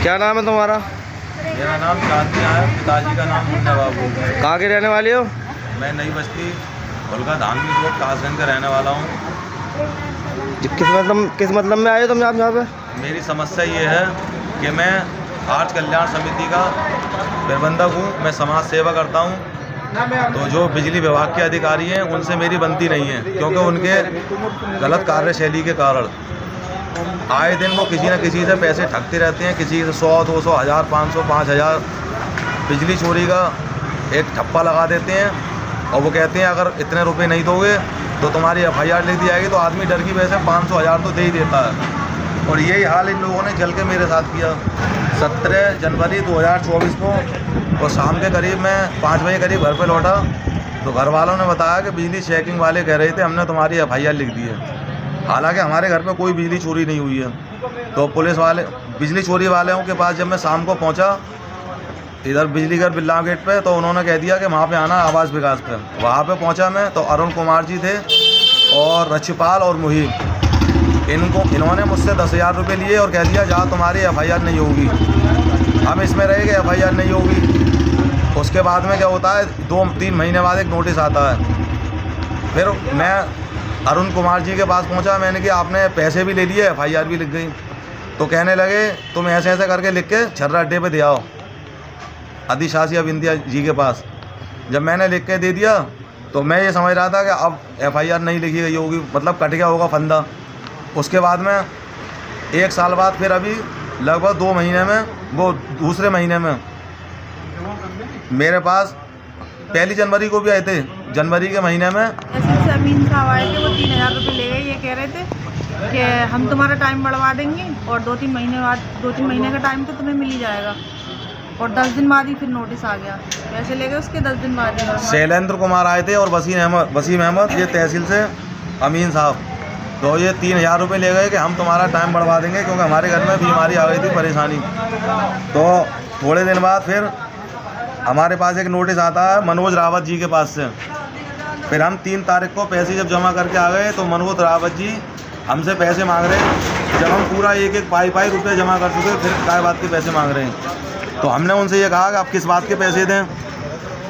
क्या नाम है तुम्हारा? मेरा नाम चांदनी है, पिताजी का नाम मुन्ना बाबू। कहाँ के रहने वाले हो? मैं नई बस्ती होलका धानवी रोड कासगंज का रहने वाला हूँ। किस मतलब में आए हो तुम यहाँ पे? मेरी समस्या ये है कि मैं आर्थ कल्याण समिति का प्रबंधक हूँ, मैं समाज सेवा करता हूँ। तो जो बिजली विभाग के अधिकारी हैं उनसे मेरी बनती नहीं है, क्योंकि उनके गलत कार्यशैली के कारण आए दिन वो किसी न किसी से पैसे ठगते रहते हैं। किसी से 100, 200, 1000, 500, 5000 बिजली चोरी का एक ठप्पा लगा देते हैं और वो कहते हैं अगर इतने रुपए नहीं दोगे तो तुम्हारी FIR लिख दी जाएगी। तो आदमी डर की वजह से 500, 1000 तो दे ही देता है। और यही हाल इन लोगों ने चल के मेरे साथ किया। 17 जनवरी 2024 को और शाम के करीब मैं 5 बजे करीब घर पे लौटा तो घर वालों ने बताया कि बिजली चेकिंग वाले कह रहे थे हमने तुम्हारी FIR लिख दी है। हालांकि हमारे घर पे कोई बिजली चोरी नहीं हुई है। तो पुलिस वाले बिजली चोरी वालों के पास जब मैं शाम को पहुंचा इधर बिजली घर बिल्ला गेट पे, तो उन्होंने कह दिया कि वहाँ पे आना आवास विकास पे। वहाँ पे पहुंचा मैं तो अरुण कुमार जी थे और रक्षपाल और मुहिम, इन्होंने मुझसे 10,000 रुपये लिए और कह दिया जहाँ तुम्हारी FIR नहीं होगी हम इसमें रहेंगे, FIR नहीं होगी। उसके बाद में क्या होता है 2-3 महीने बाद एक नोटिस आता है। फिर मैं अरुण कुमार जी के पास पहुंचा, मैंने कि आपने पैसे भी ले लिए, FIR भी लिख गई। तो कहने लगे तुम ऐसे ऐसे करके लिख के छर्रा अड्डे पे दे आओ अधिशासी अविंदिया जी के पास। जब मैंने लिख के दे दिया तो मैं ये समझ रहा था कि अब FIR नहीं लिखी गई होगी, मतलब कट गया होगा फंदा। उसके बाद में 1 साल बाद फिर अभी लगभग 2 महीने में, वो दूसरे महीने में मेरे पास 1 जनवरी को भी आए थे। जनवरी के महीने में ऐसे अमीन साहब आए थे, वो 3000 रुपये ले गए। ये कह रहे थे कि हम तुम्हारा टाइम बढ़वा देंगे और 2-3 महीने बाद 2-3 महीने का टाइम तो तुम्हें मिल ही जाएगा। और 10 दिन बाद ही फिर नोटिस आ गया। पैसे ले गए उसके 10 दिन बाद ही। शैलेंद्र कुमार आए थे और वसीम अहमद ये तहसील से अमीन साहब, तो ये 3000 रुपये ले गए कि हम तुम्हारा टाइम बढ़वा देंगे क्योंकि हमारे घर में बीमारी आ गई थी, परेशानी। तो थोड़े दिन बाद फिर हमारे पास एक नोटिस आता है मनोज रावत जी के पास से। फिर हम 3 तारीख को पैसे जब जमा करके आ गए तो मनोज रावत जी हमसे पैसे मांग रहे हैं। जब हम पूरा एक पाई रुपये जमा कर चुके फिर काय बात के पैसे मांग रहे हैं। तो हमने उनसे ये कहा कि आप किस बात के पैसे दें,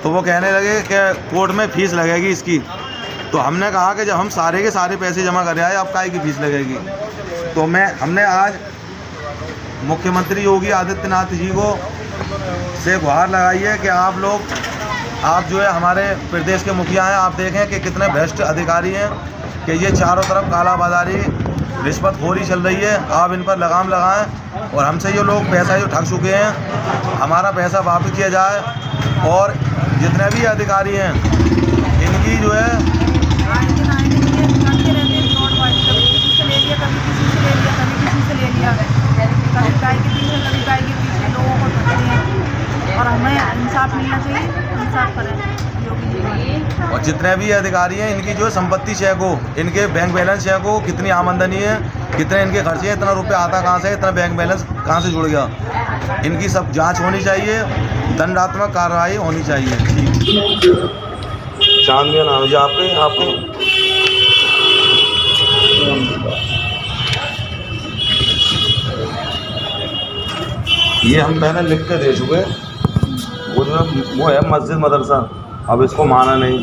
तो वो कहने लगे कि कोर्ट में फ़ीस लगेगी इसकी। तो हमने कहा कि जब हम सारे के सारे पैसे जमा कर आए आप काय की फ़ीस लगेगी। तो हमने आज मुख्यमंत्री योगी आदित्यनाथ जी को से गुहार लगाई है कि आप जो है हमारे प्रदेश के मुखिया हैं, आप देखें कि कितने भ्रष्ट अधिकारी हैं कि ये चारों तरफ कालाबाजारी रिश्वतखोरी चल रही है। आप इन पर लगाम लगाएं और हमसे ये लोग पैसा जो ठग चुके हैं हमारा पैसा वापस किया जाए। और जितने भी अधिकारी हैं इनकी जो है और हमें इंसाफ मिलना चाहिए, इंसाफ करें। और जितने भी अधिकारी हैं इनकी जो है संपत्ति चेक हो, इनके बैंक बैलेंस चेक हो, कितनी आमदनी है, कितने इनके खर्चे हैं, इतना रुपया आता कहाँ से, इतना बैंक बैलेंस कहाँ से जुड़ गया, इनकी सब जांच होनी चाहिए, दंडात्मक कार्रवाई होनी चाहिए। चांदनी नाम है आपके ये हम पहले लिख के दे चुके। वो है मस्जिद मदरसा, अब इसको माना नहीं।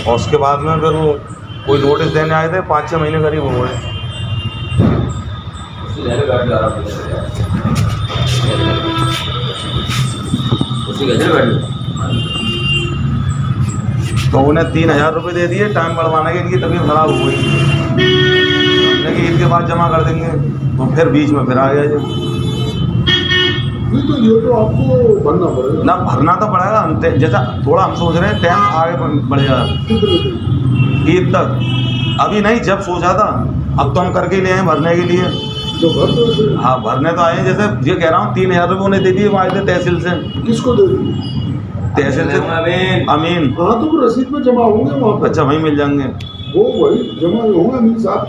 और उसके बाद में फिर वो कोई नोटिस देने आए थे, 5-6 महीने करीब हुए। तो उन्हें 3000 रुपये दे दिए टाइम बढ़वाने के। इनकी तबीयत खराब हो गई, लेकिन इनके बाद जमा कर देंगे तो फिर बीच में फिर आ गया तो ये तो आपको भरना पड़ेगा ना। भरना तो पड़ेगा, जैसा थोड़ा हम सोच रहे हैं टाइम आगे बढ़ेगा ईद तक। अभी नहीं, जब सोचा था अब तो हम करके ले आए भरने के लिए। जो भरते हाँ भरने तो आए। जैसे ये कह रहा हूँ 3000 रुपये उन्हें दे दिए, वो आए थे तहसील से। किसको दे दी? तहसील से अमीन। हाँ तो रसीद में जमा होंगे वहाँ पर। अच्छा वहीं मिल जाएंगे वो वही जमा होंगे। अमीन साहब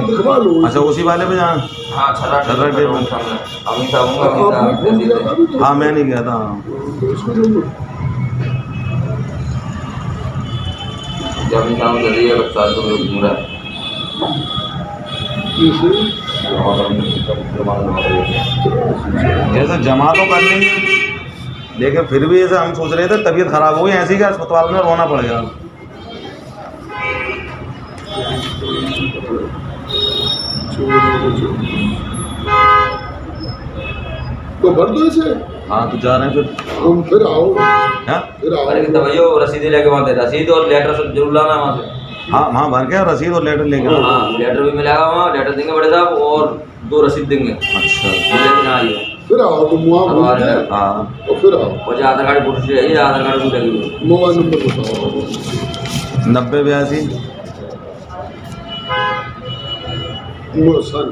दिखवा लो। अच्छा उसी वाले पे जाना। हाँ मैं नहीं गया था। जब इंसान जल्दी है बच्चा तो घूम रहा है। कैसे? जैसे जमा तो कर लेंगे, लेकिन फिर भी ऐसे हम सोच रहे थे तबीयत खराब हो गई ऐसी कि अस्पताल में रोना पड़ गया। तो भर दो इसे। हाँ तो जा रहे हैं फिर। हम फिर आओ, हाँ फिर आओ। अरे दवाइयों रसीद लेके वहाँ दे, रसीद और लेटर सब जरूर लाना वहाँ से। हाँ वहाँ भर के रसीद और लेटर लेके। हाँ लेटर भी मिलेगा वहाँ, लेटर देंगे बड़े साहब और 2 रसीद देंगे। अच्छा लेकिन आइए फिर आओ तुम वहाँ घूमते हैं, हाँ और फिर आओ। और जो आधार कार्ड फोटो चाहिए, आधार कार्ड भी लगेगी। मोबाइल नंबर बताओ। 90 82 वो सन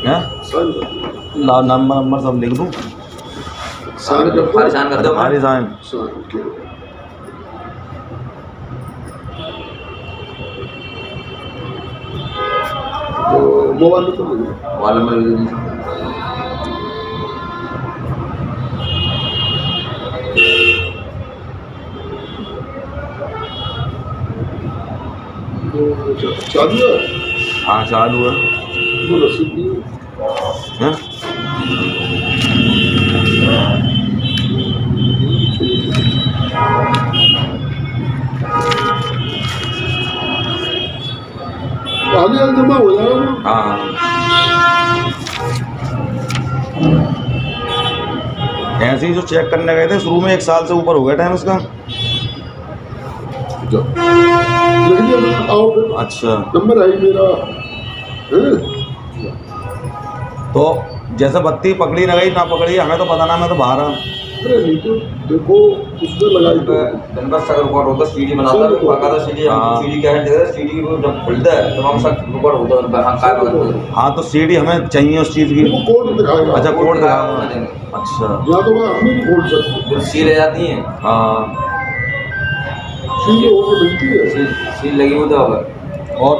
हाँ सन नंबर सब लिख दूँ। सन कर दो। परेशान कर दो हमारी साइन सन के तो मोबाइल नंबर लगे। वाला नंबर भी दे दीजिए। तो चालू है। हाँ चालू है। वो रसीद नहीं है। हाँ? आगे जमा हो जाएगा ना। हाँ ऐसे ही जो चेक करने गए थे शुरू में 1 साल से ऊपर हो गया टाइम उसका। जाओ। लिख लिया मैंने, आओ फिर। अच्छा नंबर है मेरा है। तो जैसे बत्ती पकड़ी न गई ना पकड़ी हमें तो पता ना, मैं तो बाहर आ। अरे नहीं तो देखो उसमें लगाई तो दिन भर सर रिकॉर्ड होता है, सीडी बनाता है, बाकायदा सीडी। हाँ। सीडी क्या है, सीडी को जब खुलता है तो हम सब रिकॉर्ड होता है। हाँ काय बात। हाँ तो सीडी हमें चाहिए उस चीज़ की। वो कोड दिखाएगा। अच्छा कोड होना दिखाओ। देंगे। अच्छा या तो मैं हम नहीं खोल सकते। फिर सील आ जाती है, हाँ सीधे होकर मिलती है। सील लगी हुई तो होगा। और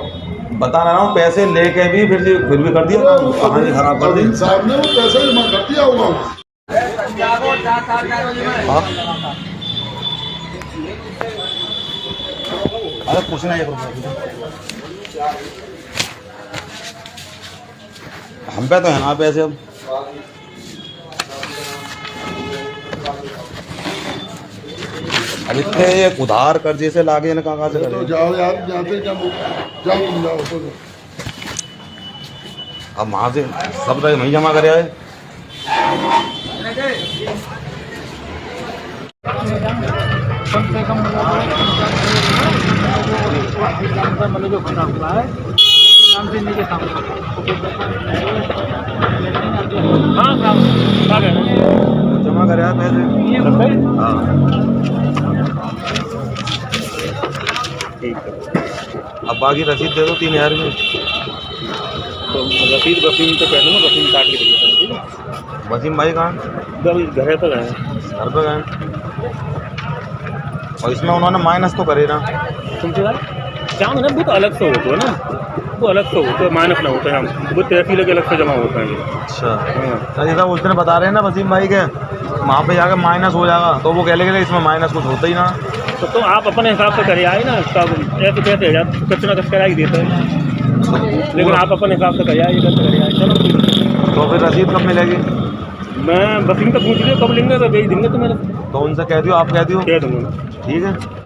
बता रहा हूँ पैसे लेके भी फिर भी कर दिया कहानी खराब कर दी। अभी साहब ने वो पैसा जमा कर दिया होगा। हाँ? अरे पूछना है हम पे तो है ना पैसे अब। अब इतने ये उधार कर्जे से लागे ना कहाँ से तो करें। जाओ यार, जाते जाओ तुम जाओ तो। अब वहाँ से सब रहे वहीं जमा करे आए। कम से कम मतलब जो बना हुआ है नाम से नीचे सामने। हाँ जमा करे आए पैसे। हाँ ठीक है। अब बाकी रसीद दे दो 3000 में। तो रसीद वसीम तो कह दूँगा, वसीम काट के दे ठीक है। वसीम भाई कहाँ? घर पर गए, घर पे गए। और इसमें उन्होंने माइनस तो करे ना। तुमसे क्या ना वो तो अलग से होता है ना, वो अलग से होता है, माइनस ना होता है। हम वो तहसील के अलग से जमा होता है। अच्छा हाँ। जैसा उस दिन बता रहे हैं ना वसीम भाई के वहाँ पे जाकर माइनस हो जाएगा, तो वो कह लेंगे इसमें माइनस कुछ होता ही ना। तो आप अपने हिसाब से करे आए ना, तब ऐसे कैसे हजार कच ना कच करा ही देते हैं, लेकिन आप अपने हिसाब से करे आए, इधर से करे आए। चलो तो फिर रसीद कब मिलेगी? मैं वसीम से पूछ लिया कब लेंगे, तो भेज देंगे। तो मेरे तो उनसे कह दियो, आप कह दियो। कह दूँगा। ठीक है।